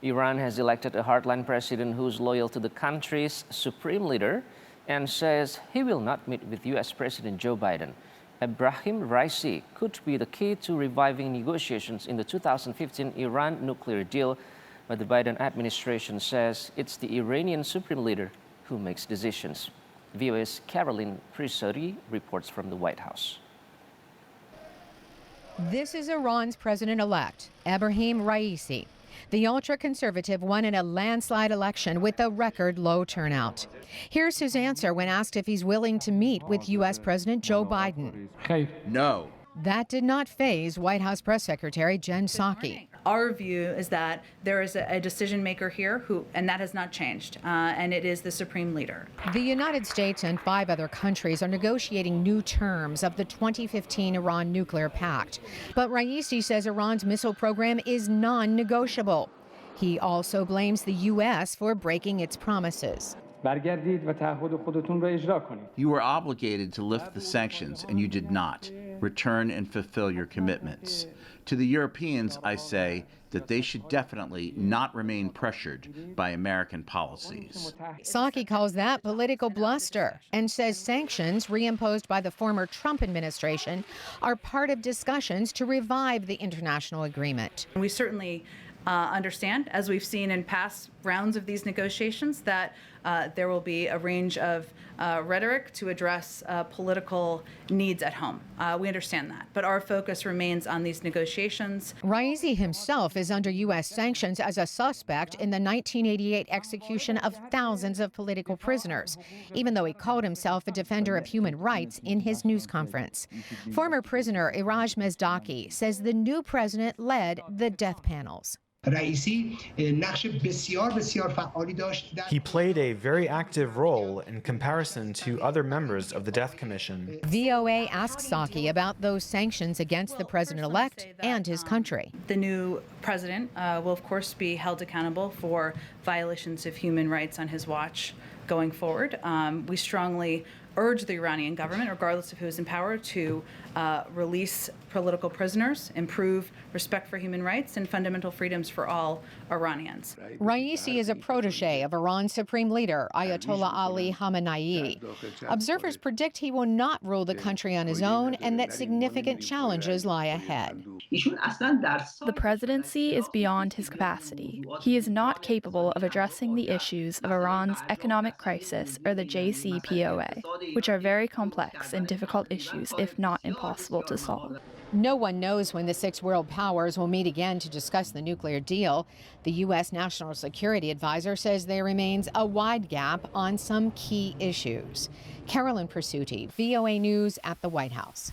Iran has elected a hardline president who's loyal to the country's supreme leader and says he will not meet with U.S. President Joe Biden. Ebrahim Raisi could be the key to reviving negotiations in the 2015 Iran nuclear deal, but the Biden administration says it's the Iranian supreme leader who makes decisions. VOA's Caroline Prisori reports from the White House. This is Iran's president-elect, Ebrahim Raisi. The ultra-conservative won in a landslide election with a record low turnout. Here's his answer when asked if he's willing to meet with U.S. President Joe Biden. No. That did not faze White House Press Secretary Jen Psaki. Our view is that there is a decision maker here and that has not changed, and it is the supreme leader. The United States and 5 other countries are negotiating new terms of the 2015 Iran nuclear pact. But Raisi says Iran's missile program is non-negotiable. He also blames the U.S. for breaking its promises. You were obligated to lift the sanctions, and you did not. Return and fulfill your commitments. To the Europeans, I say that they should definitely not remain pressured by American policies. Psaki calls that political bluster and says sanctions reimposed by the former Trump administration are part of discussions to revive the international agreement. We certainly understand, as we've seen in past rounds of these negotiations, that there will be a range of rhetoric to address political needs at home. We understand that, but our focus remains on these negotiations. Raisi himself is under U.S. sanctions as a suspect in the 1988 execution of thousands of political prisoners, even though he called himself a defender of human rights in his news conference. Former prisoner Iraj Mezdaki says the new president led the death panels. He played a very active role in comparison to other members of the Death Commission. VOA asked Psaki about those sanctions against the president-elect and his country. The new president will, of course, be held accountable for violations of human rights on his watch going forward. We strongly urge the Iranian government, regardless of who is in power, to release political prisoners, improve respect for human rights and fundamental freedoms for all Iranians. Raisi is a protege of Iran's supreme leader, Ayatollah Ali Khamenei. Observers predict he will not rule the country on his own and that significant challenges lie ahead. The presidency is beyond his capacity. He is not capable of addressing the issues of Iran's economic crisis or the JCPOA, which are very complex and difficult issues, if not impossible to solve. No one knows when the 6 world powers will meet again to discuss the nuclear deal. The U.S. National Security Advisor says there remains a wide gap on some key issues. Caroline Prisori, VOA News at the White House.